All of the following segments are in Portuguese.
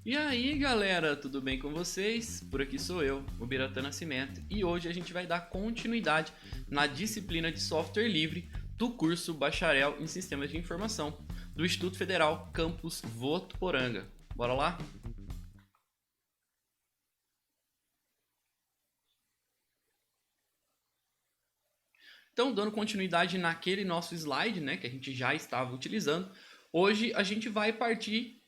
E aí galera, tudo bem com vocês? Por aqui sou eu, o Biratã Nascimento, e hoje a gente vai dar continuidade na disciplina de software livre do curso Bacharel em Sistemas de Informação do Instituto Federal Campus Votuporanga. Bora lá? Então, dando continuidade naquele nosso slide, né, que a gente já estava utilizando, hoje a gente vai partir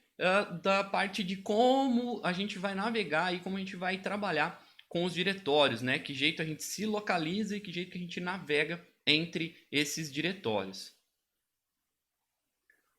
da parte de como a gente vai navegar e como a gente vai trabalhar com os diretórios, né, que jeito a gente se localiza e que jeito que a gente navega entre esses diretórios.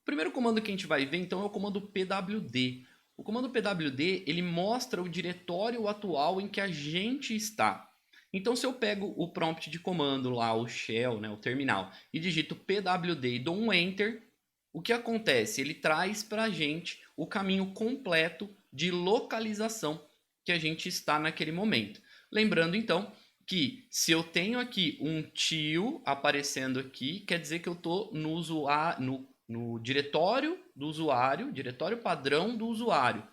O primeiro comando que a gente vai ver, então, é o comando pwd. O comando pwd, ele mostra o diretório atual em que a gente está. Então, se eu pego o prompt de comando lá, o shell, né, o terminal, e digito pwd e dou um enter, o que acontece? Ele traz para a gente o caminho completo de localização que a gente está naquele momento. Lembrando, então, que se eu tenho aqui um tio aparecendo aqui, quer dizer que eu estou no diretório do usuário, diretório padrão do usuário.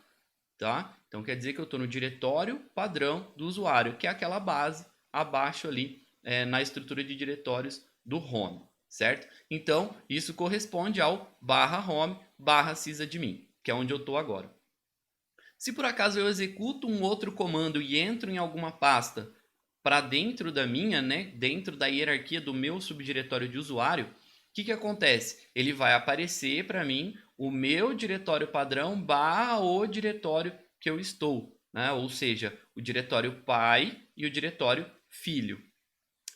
Tá? Então quer dizer que eu estou no diretório padrão do usuário, que é aquela base abaixo ali na estrutura de diretórios do home, certo? Então isso corresponde ao /home /sysadmin, que é onde eu estou agora. Se por acaso eu executo um outro comando e entro em alguma pasta para dentro da minha, né, dentro da hierarquia do meu subdiretório de usuário, o que acontece? Ele vai aparecer para mim o meu diretório padrão barra o diretório que eu estou, né? Ou seja, o diretório pai e o diretório filho.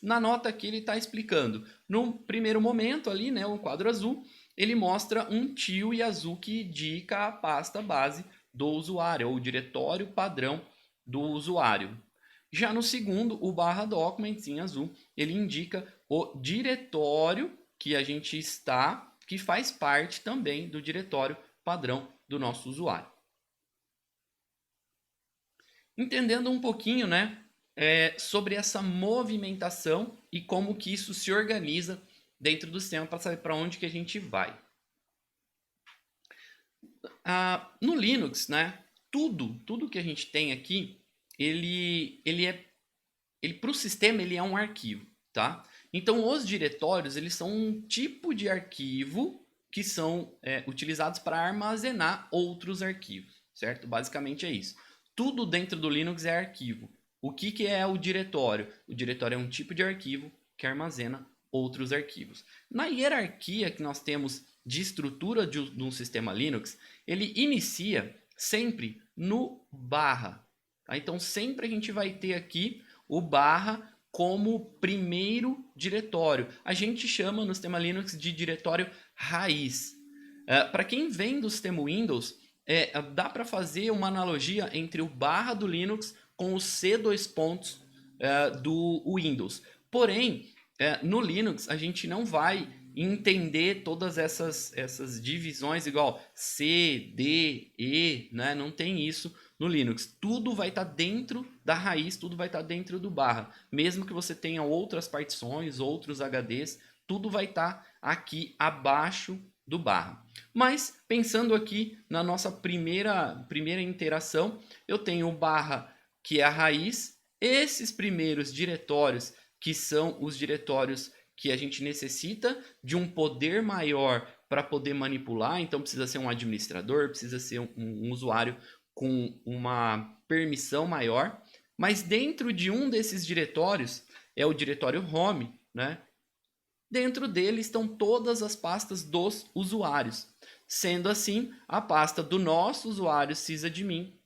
Na nota aqui ele está explicando. No primeiro momento ali, né, o quadro azul, ele mostra um tio e azul que indica a pasta base do usuário, ou o diretório padrão do usuário. Já no segundo, o /documents em azul, ele indica o diretório que a gente está, que faz parte também do diretório padrão do nosso usuário. Entendendo um pouquinho, né, sobre essa movimentação e como que isso se organiza dentro do sistema para saber para onde que a gente vai. No Linux, né, tudo que a gente tem aqui, ele para o sistema ele é um arquivo, tá? Então os diretórios eles são um tipo de arquivo que são utilizados para armazenar outros arquivos, certo? Basicamente é isso. Tudo dentro do Linux é arquivo. O que é o diretório? O diretório é um tipo de arquivo que armazena outros arquivos. Na hierarquia que nós temos de estrutura de um sistema Linux, ele inicia sempre no barra. Tá? Então sempre a gente vai ter aqui o barra como primeiro diretório. A gente chama no sistema Linux de diretório raiz. Para quem vem do sistema Windows, dá para fazer uma analogia entre o barra do Linux com o C2 pontos do Windows. Porém, no Linux a gente não vai entender todas essas divisões igual C, D, E, né? Não tem isso no Linux. Tudo vai estar dentro da raiz, tudo vai estar dentro do barra. Mesmo que você tenha outras partições, outros HDs, tudo vai estar aqui abaixo do barra. Mas pensando aqui na nossa primeira interação, eu tenho o barra que é a raiz, esses primeiros diretórios que são os diretórios que a gente necessita de um poder maior para poder manipular, então precisa ser um administrador, precisa ser um usuário com uma permissão maior, mas dentro de um desses diretórios, é o diretório home, né? Dentro dele estão todas as pastas dos usuários. Sendo assim, a pasta do nosso usuário sysadmin,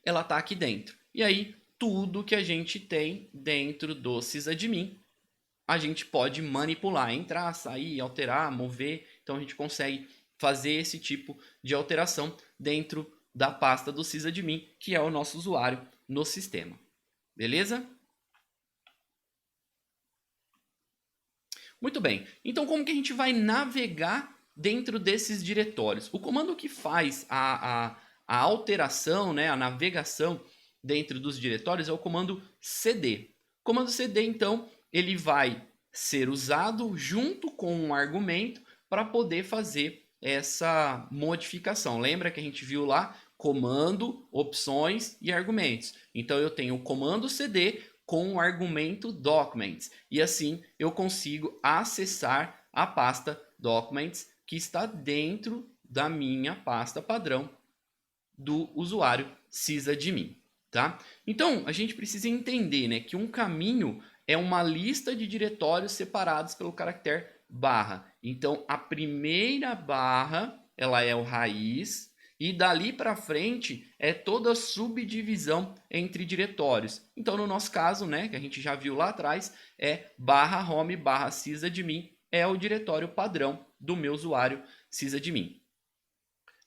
ela está aqui dentro. E aí, tudo que a gente tem dentro do sysadmin, a gente pode manipular, entrar, sair, alterar, mover. Então a gente consegue fazer esse tipo de alteração dentro da pasta do sysadmin, que é o nosso usuário no sistema. Beleza? Muito bem. Então como que a gente vai navegar dentro desses diretórios? O comando que faz a alteração, né, a navegação dentro dos diretórios é o comando cd. O comando cd, então, ele vai ser usado junto com um argumento para poder fazer essa modificação. Lembra que a gente viu lá comando, opções e argumentos. Então eu tenho o comando cd com o argumento documents. E assim eu consigo acessar a pasta documents que está dentro da minha pasta padrão do usuário sysadmin, tá? Então, a gente precisa entender, né, que um caminho é uma lista de diretórios separados pelo caractere barra. Então, a primeira barra, ela é o raiz, e dali para frente é toda a subdivisão entre diretórios. Então, no nosso caso, né, que a gente já viu lá atrás, é barra home barra sysadmin, é o diretório padrão do meu usuário sysadmin.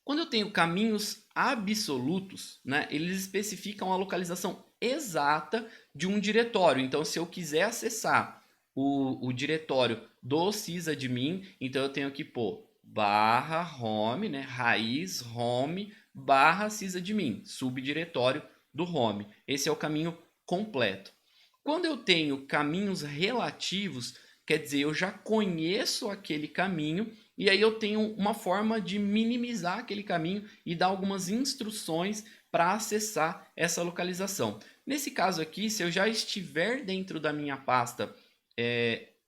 Quando eu tenho caminhos absolutos, né, eles especificam a localização exata de um diretório. Então, se eu quiser acessar o diretório do sysadmin, então eu tenho que pôr barra home, né, raiz home, barra sysadmin, subdiretório do home. Esse é o caminho completo. Quando eu tenho caminhos relativos, quer dizer, eu já conheço aquele caminho e aí eu tenho uma forma de minimizar aquele caminho e dar algumas instruções para acessar essa localização. Nesse caso aqui, se eu já estiver dentro da minha pasta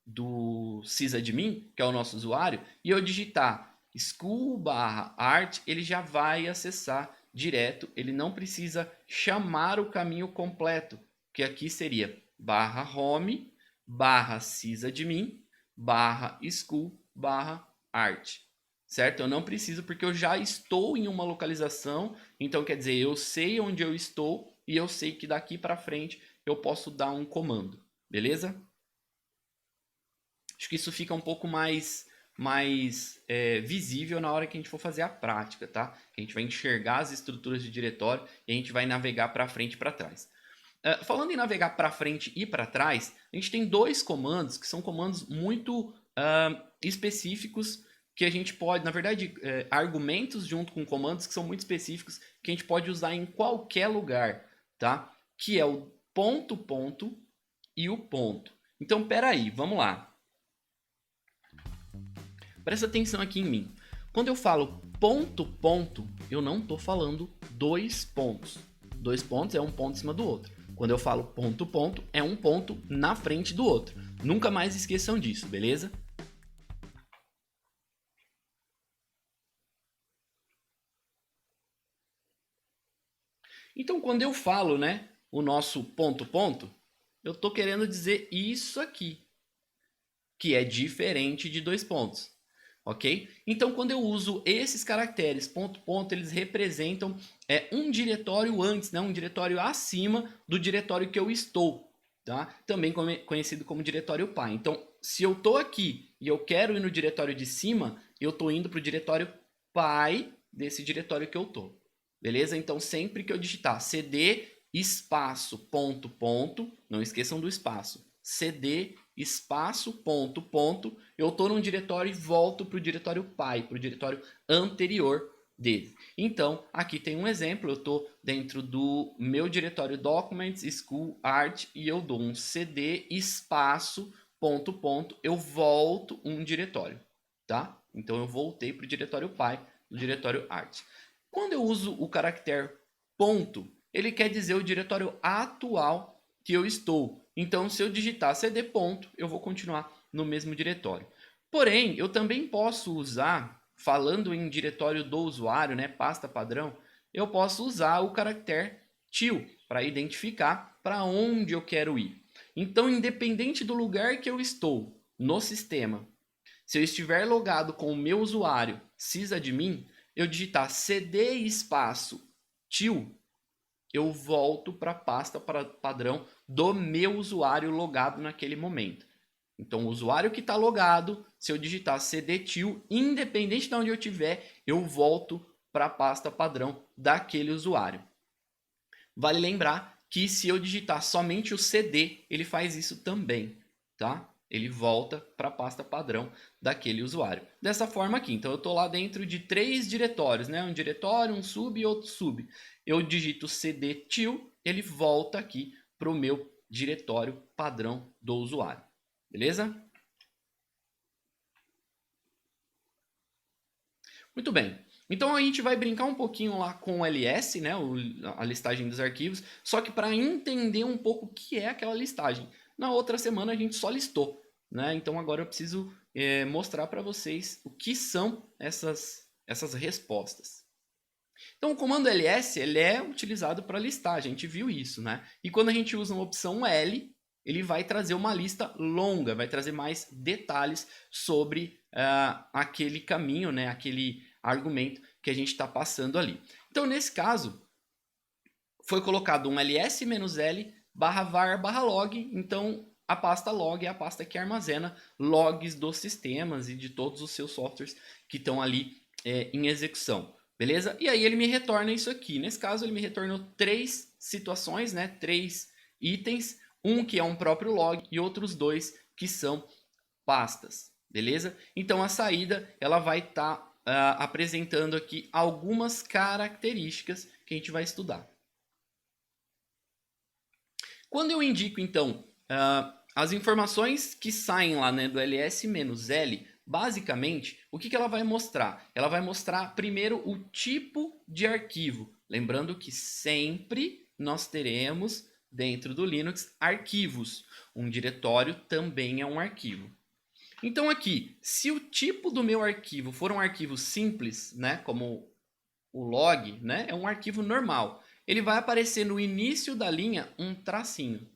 do sysadmin, que é o nosso usuário, e eu digitar school/art, ele já vai acessar direto, ele não precisa chamar o caminho completo, que aqui seria barra home, barra sysadmin, barra school, barra art, certo? Eu não preciso porque eu já estou em uma localização, então quer dizer, eu sei onde eu estou e eu sei que daqui para frente eu posso dar um comando, beleza? Acho que isso fica um pouco mais visível na hora que a gente for fazer a prática, tá? A gente vai enxergar as estruturas de diretório e a gente vai navegar para frente e para trás. Falando em navegar para frente e para trás, a gente tem dois comandos que são comandos muito específicos que a gente pode, na verdade, argumentos junto com comandos que são muito específicos que a gente pode usar em qualquer lugar, tá? Que é o ponto, ponto e o ponto. Então, peraí, vamos lá. Presta atenção aqui em mim. Quando eu falo ponto, ponto, eu não estou falando dois pontos. Dois pontos é um ponto em cima do outro. Quando eu falo ponto, ponto, é um ponto na frente do outro. Nunca mais esqueçam disso, beleza? Então, quando eu falo, né, o nosso ponto, ponto, eu estou querendo dizer isso aqui, que é diferente de dois pontos. Ok? Então, quando eu uso esses caracteres, ponto, ponto, eles representam um diretório antes, né? Um diretório acima do diretório que eu estou. Tá? Também conhecido como diretório pai. Então, se eu estou aqui e eu quero ir no diretório de cima, eu estou indo para o diretório pai desse diretório que eu estou. Beleza? Então, sempre que eu digitar cd espaço ponto, ponto, não esqueçam do espaço, cd espaço ponto, ponto, eu estou num diretório e volto para o diretório pai, para o diretório anterior dele. Então, aqui tem um exemplo, eu estou dentro do meu diretório Documents, School, Art, e eu dou um cd espaço ponto, ponto, eu volto um diretório, tá? Então, eu voltei para o diretório pai, do diretório Art. Quando eu uso o caractere ponto, ele quer dizer o diretório atual que eu estou. Então, se eu digitar cd ponto, eu vou continuar no mesmo diretório. Porém, eu também posso usar, falando em diretório do usuário, né, pasta padrão, eu posso usar o caractere til para identificar para onde eu quero ir. Então, independente do lugar que eu estou no sistema, se eu estiver logado com o meu usuário sysadmin, eu digitar cd espaço til, eu volto para a pasta padrão do meu usuário logado naquele momento. Então, o usuário que está logado, se eu digitar cd til, independente de onde eu estiver, eu volto para a pasta padrão daquele usuário. Vale lembrar que se eu digitar somente o cd, ele faz isso também, tá? Ele volta para a pasta padrão daquele usuário. Dessa forma aqui, então eu estou lá dentro de 3 diretórios, né? Um diretório, um sub e outro sub. Eu digito cd til, ele volta aqui para o meu diretório padrão do usuário. Beleza? Muito bem. Então a gente vai brincar um pouquinho lá com o ls, né, a listagem dos arquivos, só que para entender um pouco o que é aquela listagem. Na outra semana a gente só listou, né? Então agora eu preciso mostrar para vocês o que são essas respostas. Então o comando ls ele é utilizado para listar, a gente viu isso, né? E quando a gente usa uma opção L, ele vai trazer uma lista longa, vai trazer mais detalhes sobre aquele caminho, né? Aquele argumento que a gente está passando ali. Então nesse caso, foi colocado um ls-l /var/log, então a pasta log é a pasta que armazena logs dos sistemas e de todos os seus softwares que estão ali em execução. Beleza? E aí ele me retorna isso aqui. Nesse caso, ele me retornou 3 situações, né? 3 itens. Um que é um próprio log e outros 2 que são pastas. Beleza? Então a saída ela vai estar apresentando aqui algumas características que a gente vai estudar. Quando eu indico, então, as informações que saem lá, né, do ls-l, basicamente, o que ela vai mostrar? Ela vai mostrar primeiro o tipo de arquivo. Lembrando que sempre nós teremos dentro do Linux arquivos. Um diretório também é um arquivo. Então aqui, se o tipo do meu arquivo for um arquivo simples, né, como o log, né, é um arquivo normal, ele vai aparecer no início da linha um tracinho,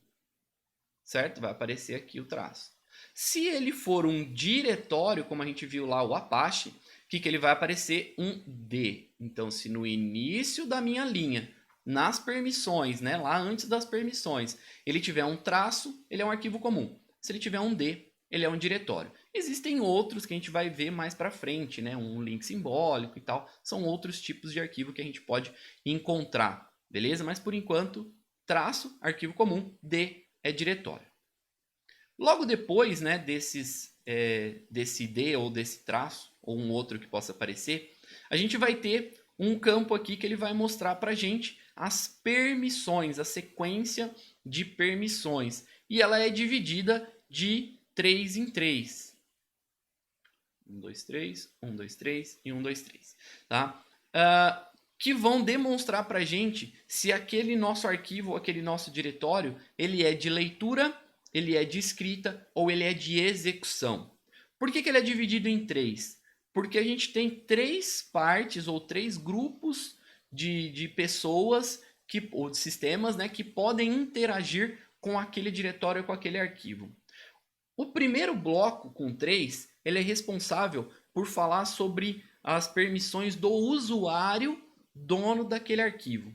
certo? Vai aparecer aqui o traço. Se ele for um diretório, como a gente viu lá o Apache, o que ele vai aparecer? Um D. Então, se no início da minha linha, nas permissões, né, lá antes das permissões, ele tiver um traço, ele é um arquivo comum. Se ele tiver um D, ele é um diretório. Existem outros que a gente vai ver mais para frente, né, um link simbólico e tal. São outros tipos de arquivo que a gente pode encontrar, beleza? Mas por enquanto, traço, arquivo comum, D é diretório. Logo depois, né, desse D ou desse traço, ou um outro que possa aparecer, a gente vai ter um campo aqui que ele vai mostrar para a gente as permissões, a sequência de permissões. E ela é dividida de 3 em 3. 1, 2, 3, 1, 2, 3 e 1, 2, 3. Tá? Que vão demonstrar para a gente se aquele nosso arquivo, aquele nosso diretório, ele é de leitura, ele é de escrita ou ele é de execução. Por que ele é dividido em 3? Porque a gente tem 3 partes ou 3 grupos de pessoas ou de sistemas, né, que podem interagir com aquele diretório, com aquele arquivo. O primeiro bloco, com 3, ele é responsável por falar sobre as permissões do usuário dono daquele arquivo.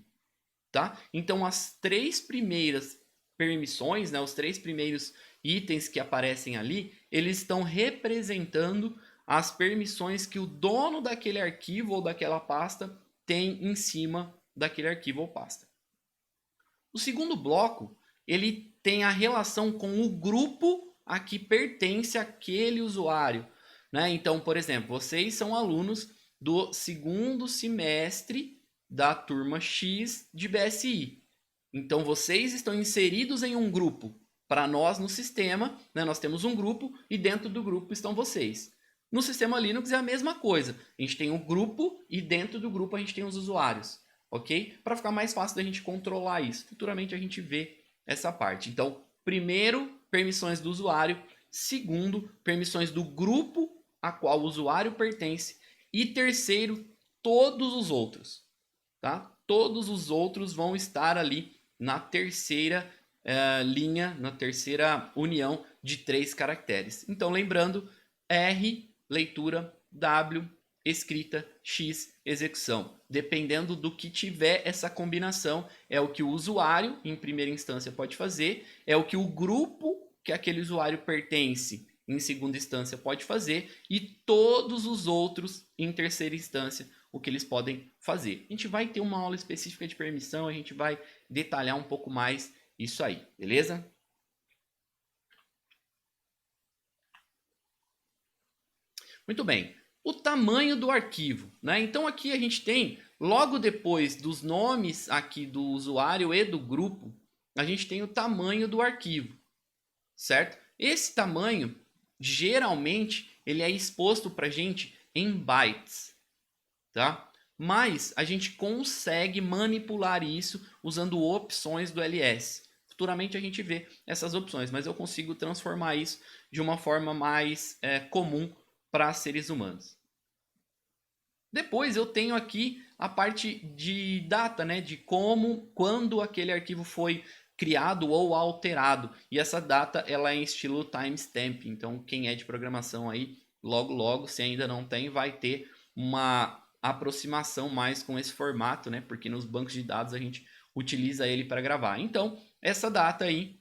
Tá? Então, as 3 primeiras permissões, né, os 3 primeiros itens que aparecem ali, eles estão representando as permissões que o dono daquele arquivo ou daquela pasta tem em cima daquele arquivo ou pasta. O segundo bloco, ele tem a relação com o grupo a que pertence aquele usuário. Né? Então, por exemplo, vocês são alunos do segundo semestre da turma X de BSI. Então, vocês estão inseridos em um grupo. Para nós, no sistema, né, nós temos um grupo e dentro do grupo estão vocês. No sistema Linux é a mesma coisa. A gente tem um grupo e dentro do grupo a gente tem os usuários. Ok? Para ficar mais fácil da gente controlar isso. Futuramente a gente vê essa parte. Então, primeiro, permissões do usuário. Segundo, permissões do grupo a qual o usuário pertence. E terceiro, todos os outros. Tá? Todos os outros vão estar ali na terceira linha, na terceira união de 3 caracteres. Então, lembrando, R, leitura, W, escrita, X, execução. Dependendo do que tiver essa combinação, é o que o usuário, em primeira instância, pode fazer, é o que o grupo que aquele usuário pertence, em segunda instância, pode fazer, e todos os outros, em terceira instância, o que eles podem fazer. A gente vai ter uma aula específica de permissão, a gente vai detalhar um pouco mais isso aí, beleza? Muito bem. O tamanho do arquivo, né? Então aqui a gente tem, logo depois dos nomes aqui do usuário e do grupo, a gente tem o tamanho do arquivo, certo? Esse tamanho, geralmente, ele é exposto para a gente em bytes, tá? mas a gente consegue manipular isso usando opções do LS. Futuramente a gente vê essas opções, mas eu consigo transformar isso de uma forma mais comum para seres humanos. Depois eu tenho aqui a parte de data, né, de quando aquele arquivo foi criado ou alterado. E essa data ela é em estilo timestamp. Então quem é de programação aí, logo, se ainda não tem, vai ter uma aproximação mais com esse formato, né? Porque nos bancos de dados a gente utiliza ele para gravar. Então essa data aí,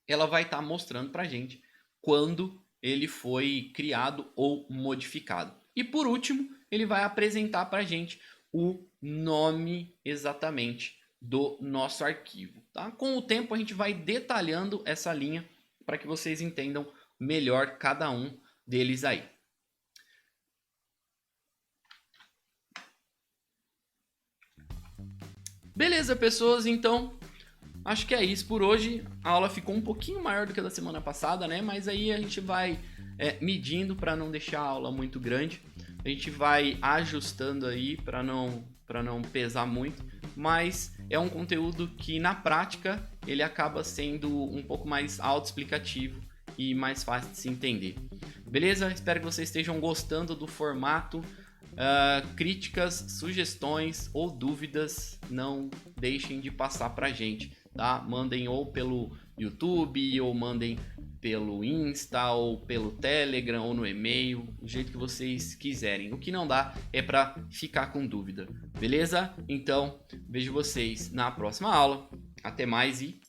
ela vai estar mostrando para a gente quando ele foi criado ou modificado. E por último, ele vai apresentar para a gente o nome exatamente do nosso arquivo. Tá? Com o tempo a gente vai detalhando essa linha para que vocês entendam melhor cada um deles aí. Beleza, pessoas, então acho que é isso por hoje. A aula ficou um pouquinho maior do que a da semana passada, né? Mas aí a gente vai medindo para não deixar a aula muito grande. A gente vai ajustando aí para não pesar muito. Mas é um conteúdo que na prática ele acaba sendo um pouco mais autoexplicativo e mais fácil de se entender. Beleza? Espero que vocês estejam gostando do formato. Críticas, sugestões ou dúvidas, não deixem de passar pra gente, tá? Mandem ou pelo YouTube, ou mandem pelo Insta, ou pelo Telegram, ou no e-mail, do jeito que vocês quiserem. O que não dá é para ficar com dúvida, beleza? Então, vejo vocês na próxima aula. Até mais e